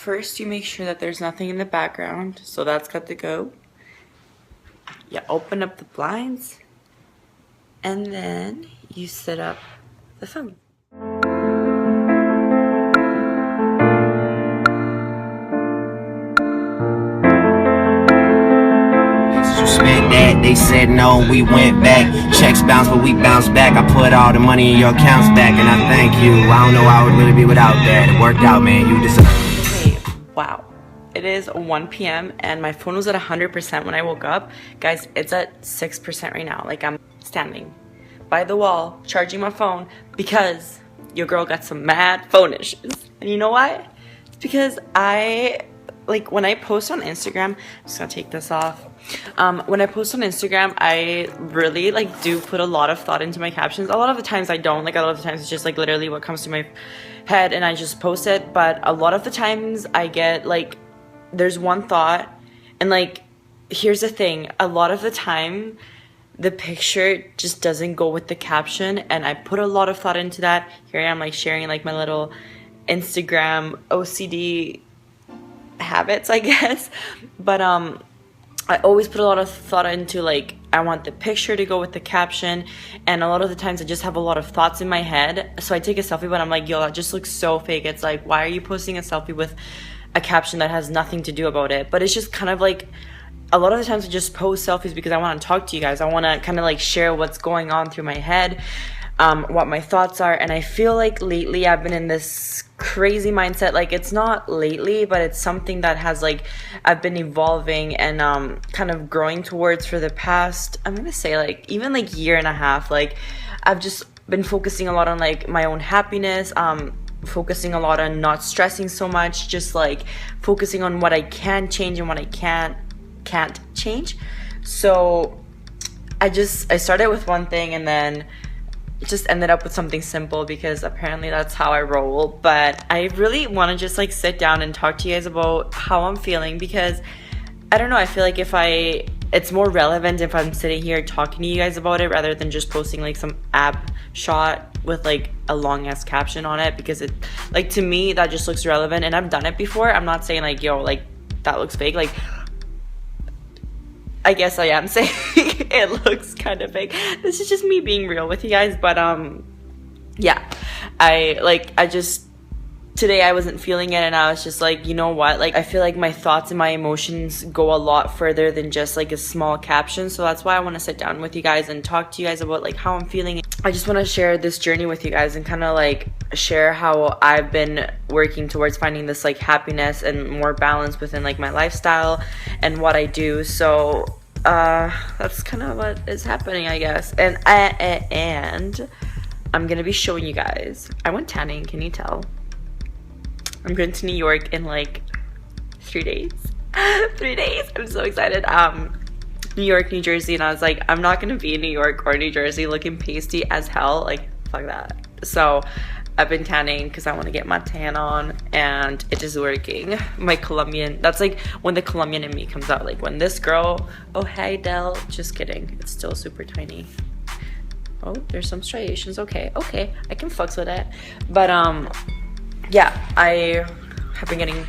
first you make sure that there's nothing in the background, so that's got to go. You open up the blinds, and then you set up the phone. They said no, we went back. Checks bounced, but we bounced back. I put all the money in your accounts back, and I thank you. I don't know how I would really be without that. It worked out, man. You deserve. Okay, wow. It is 1 p.m. and my phone was at 100% when I woke up. Guys, it's at 6% right now. Like, I'm standing by the wall charging my phone because your girl got some mad phone issues. And you know why? It's because when I post on Instagram, I'm just gonna take this off. When I post on Instagram, I really do put a lot of thought into my captions. A lot of the times I don't. A lot of the times it's just literally what comes to my head and I just post it. But a lot of the times I get there's one thought, and here's the thing. A lot of the time the picture just doesn't go with the caption, and I put a lot of thought into that. Here I am sharing my little Instagram OCD habits, I guess. But I always put a lot of thought into I want the picture to go with the caption, and a lot of the times I just have a lot of thoughts in my head, so I take a selfie, but I'm like, yo, that just looks so fake. It's why are you posting a selfie with a caption that has nothing to do about it? But it's just kind of a lot of the times I just post selfies because I want to talk to you guys. I want to kind of share what's going on through my head, what my thoughts are. And I feel lately I've been in this crazy mindset. It's not lately, but it's something that has I've been evolving and kind of growing towards for the past, I'm gonna say even year and a half. I've just been focusing a lot on my own happiness, focusing a lot on not stressing so much, just focusing on what I can change and what I can't change. So I started with one thing, and then it just ended up with something simple because apparently that's how I roll. But I really want to just sit down and talk to you guys about how I'm feeling, because I don't know, I feel it's more relevant if I'm sitting here talking to you guys about it rather than just posting some app shot with a long ass caption on it, because it to me that just looks relevant, and I've done it before. I'm not saying yo that looks fake. I guess I am saying it looks kind of fake. This is just me being real with you guys. But yeah, today I wasn't feeling it, and I was just you know what, I feel my thoughts and my emotions go a lot further than just a small caption. So that's why I want to sit down with you guys and talk to you guys about how I'm feeling. I just want to share this journey with you guys and kind of share how I've been working towards finding this happiness and more balance within my lifestyle and what I do. So that's kind of what is happening, I guess. And I'm gonna be showing you guys. I went tanning, can you tell? I'm going to New York in 3 days. 3 days. I'm so excited. New York, New Jersey, and I was I'm not gonna be in New York or New Jersey looking pasty as hell. Fuck that. So I've been tanning because I want to get my tan on, and it is working. My Colombian, that's when the Colombian in me comes out. When this girl, oh hey Del, just kidding, it's still super tiny. Oh, there's some striations. Okay, I can fucks with it. But yeah, I have been getting,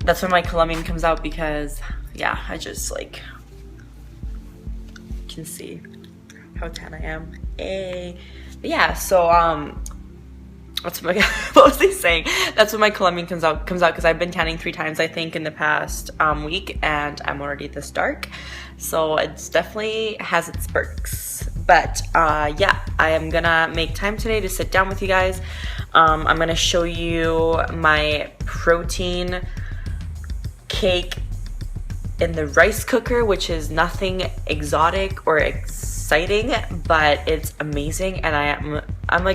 that's when my Colombian comes out, because yeah, I just can see how tan I am. Hey. But yeah, so what's what was I saying? That's when my Colombian comes out because I've been tanning 3 times, I think, in the past week, and I'm already this dark, so it's definitely has its perks. But yeah, I am gonna make time today to sit down with you guys. I'm gonna show you my protein cake in the rice cooker, which is nothing exotic or exciting, but it's amazing, and I'm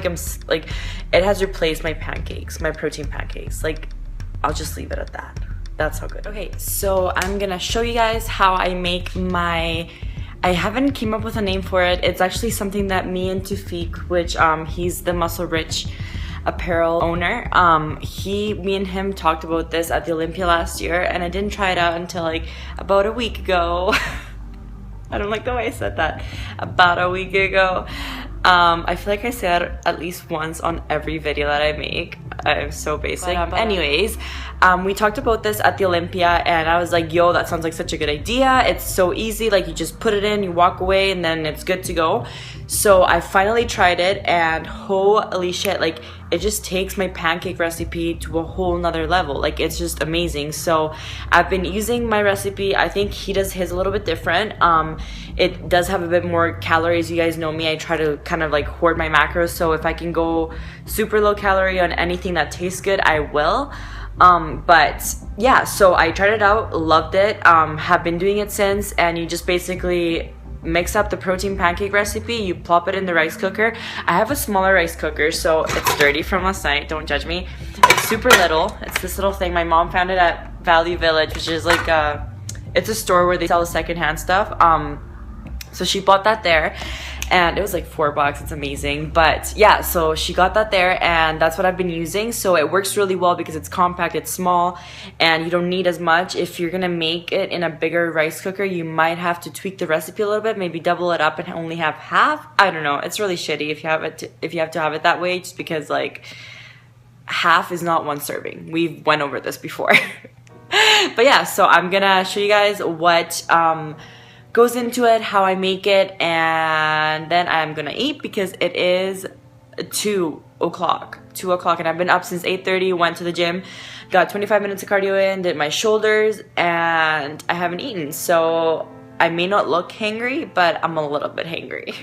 it has replaced my pancakes, my protein pancakes. I'll just leave it at that. That's how good. Okay, so I'm gonna show you guys how I make my, I haven't came up with a name for it. It's actually something that me and Tufik, which he's the Muscle Rich apparel owner, me and him talked about this at the Olympia last year, and I didn't try it out until about a week ago. I don't like the way I said that. About a week ago. I feel like I say that at least once on every video that I make. I'm so basic. Anyways, We talked about this at the Olympia, and I was like, yo, that sounds like such a good idea. It's so easy, like you just put it in, you walk away, and then it's good to go. So I finally tried it, and holy shit, like it just takes my pancake recipe to a whole nother level. Like it's just amazing. So I've been using my recipe. I think he does his a little bit different. It does have a bit more calories. You guys know me, I try to kind of like hoard my macros, so if I can go super low calorie on anything that tastes good, I will. But yeah, so I tried it out, loved it, have been doing it since, and you just basically mix up the protein pancake recipe, you plop it in the rice cooker. I have a smaller rice cooker, so it's dirty from last night, don't judge me. It's super little. It's this little thing. My mom found it at Value Village, which is like it's a store where they sell secondhand stuff. So she bought that there, and it was like $4. It's amazing. But yeah, so she got that there, and that's what I've been using. So it works really well because it's compact, it's small, and you don't need as much. If you're gonna make it in a bigger rice cooker, you might have to tweak the recipe a little bit, maybe double it up and only have half. I don't know. It's really shitty if you have to have it that way, just because like half is not one serving. We've went over this before. But yeah, so I'm gonna show you guys what goes into it, how I make it, and then I'm gonna eat because it is 2 o'clock, and I've been up since 8:30, went to the gym, got 25 minutes of cardio in, did my shoulders, and I haven't eaten. So I may not look hangry, but I'm a little bit hangry.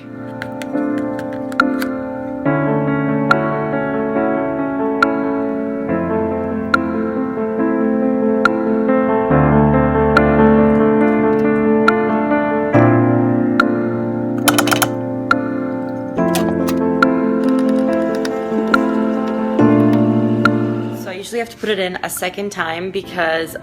Usually have to put it in a second time because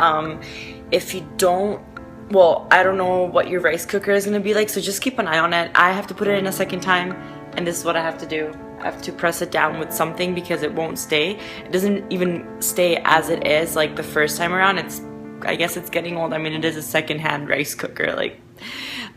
if you don't, well, I don't know what your rice cooker is going to be like, so just keep an eye on it. I have to put it in a second time, and this is what I have to do. I have to press it down with something because it won't stay. It doesn't even stay as it is like the first time around. I guess it's getting old. I mean, it is a second-hand rice cooker, like.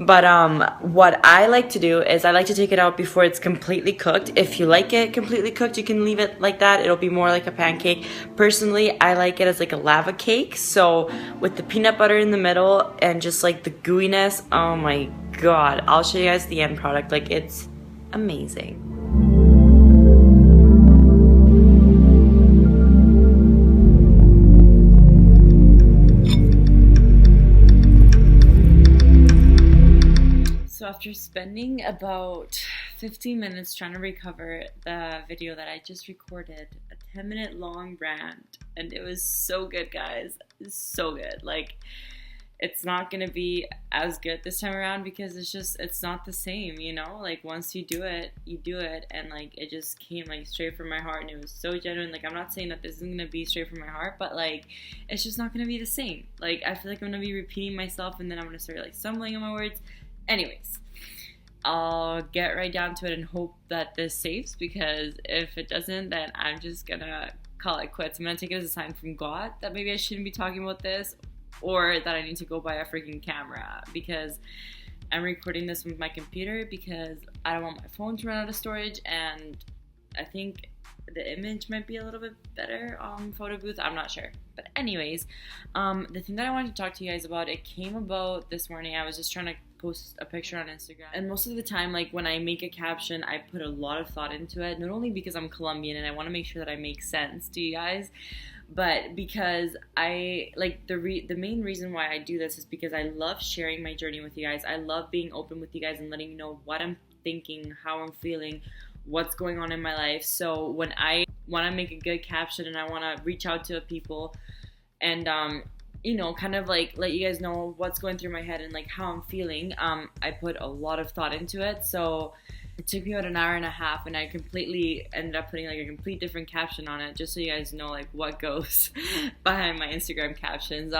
But what I like to do is I like to take it out before it's completely cooked. If you like it completely cooked, you can leave it like that. It'll be more like a pancake. Personally, I like it as like a lava cake. So with the peanut butter in the middle and just like the gooiness, oh my god. I'll show you guys the end product. Like, it's amazing. So after spending about 15 minutes trying to recover the video that I just recorded, a 10-minute long rant, and it was so good, guys. It's so good. Like, it's not gonna be as good this time around because it's not the same, you know? Like, once you do it, and like it just came like straight from my heart, and it was so genuine. Like, I'm not saying that this isn't gonna be straight from my heart, but like it's just not gonna be the same. Like, I feel like I'm gonna be repeating myself, and then I'm gonna start like stumbling on my words. Anyways, I'll get right down to it and hope that this saves, because if it doesn't, then I'm just gonna call it quits. I'm gonna take it as a sign from God that maybe I shouldn't be talking about this, or that I need to go buy a freaking camera, because I'm recording this with my computer because I don't want my phone to run out of storage, and I think the image might be a little bit better on photo booth. I'm not sure. But anyways, the thing that I wanted to talk to you guys about, it came about this morning. I was just trying to post a picture on Instagram, and most of the time, like when I make a caption, I put a lot of thought into it, not only because I'm Colombian and I want to make sure that I make sense to you guys, but because I like the main reason why I do this is because I love sharing my journey with you guys. I love being open with you guys and letting you know what I'm thinking, how I'm feeling, what's going on in my life. So when I want to make a good caption and I want to reach out to people and you know, kind of like let you guys know what's going through my head and like how I'm feeling, I put a lot of thought into it. So it took me about an hour and a half, and I completely ended up putting like a complete different caption on it, just so you guys know like what goes behind my Instagram captions.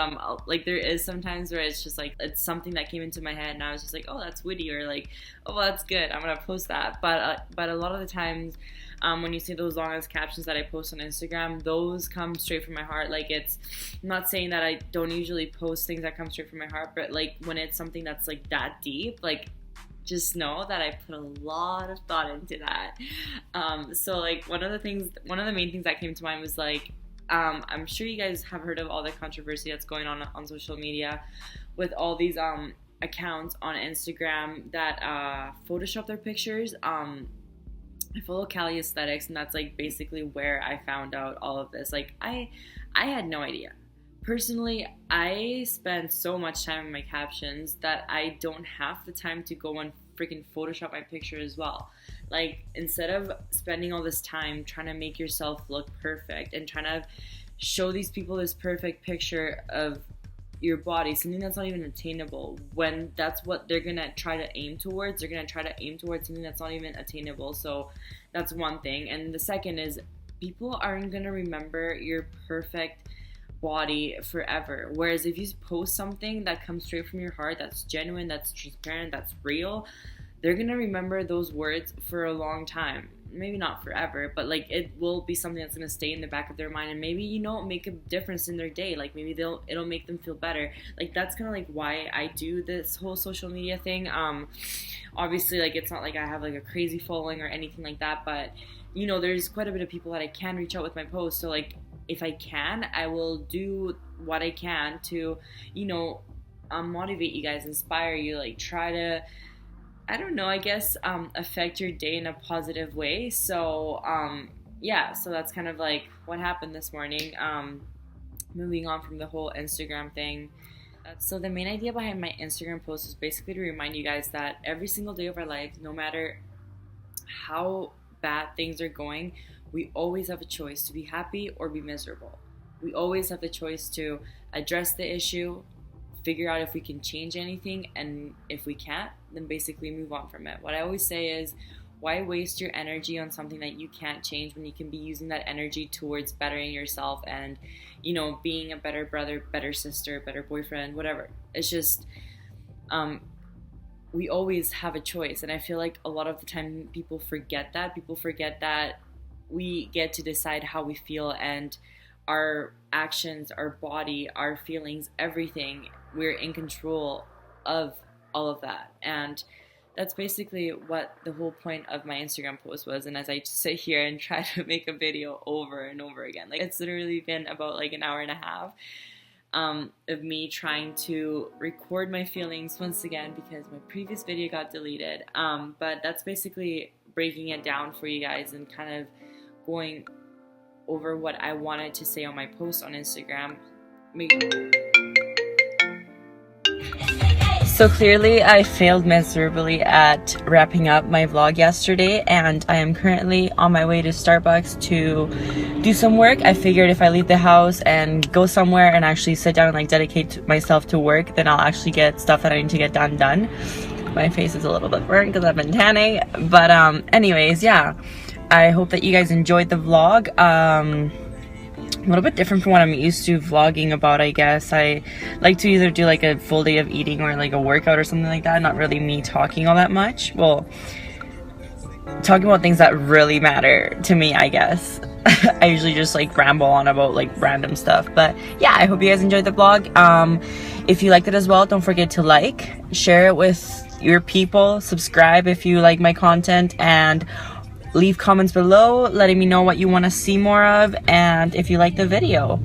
Like there is sometimes where it's just like it's something that came into my head and I was just like, oh, that's witty, or like, oh, well, that's good, I'm gonna post that. But a lot of the times when you see those long ass captions that I post on Instagram, those come straight from my heart. Like, I'm not saying that I don't usually post things that come straight from my heart, but like when it's something that's like that deep, like just know that I put a lot of thought into that. So like one of the main things that came to mind was like, I'm sure you guys have heard of all the controversy that's going on social media with all these accounts on Instagram that Photoshop their pictures. I follow Cali Aesthetics, and that's like basically where I found out all of this. Like I had no idea. Personally, I spend so much time in my captions that I don't have the time to go and freaking Photoshop my picture as well. Like, instead of spending all this time trying to make yourself look perfect and trying to show these people this perfect picture of your body, something that's not even attainable, when that's what they're gonna try to aim towards. They're gonna try to aim towards something that's not even attainable. So that's one thing. And the second is, people aren't gonna remember your perfect body forever. Whereas if you post something that comes straight from your heart, that's genuine, that's transparent, that's real, they're gonna remember those words for a long time. Maybe not forever, but like it will be something that's gonna stay in the back of their mind, and maybe, you know, make a difference in their day. Like maybe it'll make them feel better. Like that's kind of like why I do this whole social media thing. Obviously, like it's not like I have like a crazy following or anything like that, but you know, there's quite a bit of people that I can reach out with my posts. So like, if I can, I will do what I can to, you know, motivate you guys, inspire you, like try to, I don't know, I guess affect your day in a positive way. So yeah, so that's kind of like what happened this morning. Moving on from the whole Instagram thing. So the main idea behind my Instagram post is basically to remind you guys that every single day of our lives, no matter how bad things are going, we always have a choice to be happy or be miserable. We always have the choice to address the issue, figure out if we can change anything, and if we can't, then basically move on from it. What I always say is, why waste your energy on something that you can't change when you can be using that energy towards bettering yourself and, you know, being a better brother, better sister, better boyfriend, whatever. It's just, we always have a choice. And I feel like a lot of the time people forget that. People forget that we get to decide how we feel, and our actions, our body, our feelings, everything, we're in control of all of that. And that's basically what the whole point of my Instagram post was. And as I sit here and try to make a video over and over again, like it's literally been about like an hour and a half of me trying to record my feelings once again, because my previous video got deleted. But that's basically breaking it down for you guys and kind of going over what I wanted to say on my post on Instagram. So clearly I failed miserably at wrapping up my vlog yesterday, and I am currently on my way to Starbucks to do some work. I figured if I leave the house and go somewhere and actually sit down and like dedicate myself to work, then I'll actually get stuff that I need to get done. My face is a little bit burnt because I've been tanning, but anyways, yeah, I hope that you guys enjoyed the vlog. A little bit different from what I'm used to vlogging about, I guess. I like to either do like a full day of eating or like a workout or something like that. Not really me talking all that much. Well, talking about things that really matter to me, I guess. I usually just like ramble on about like random stuff. But yeah, I hope you guys enjoyed the vlog. If you liked it as well, don't forget to like, share it with your people, subscribe if you like my content, and leave comments below letting me know what you want to see more of and if you like the video.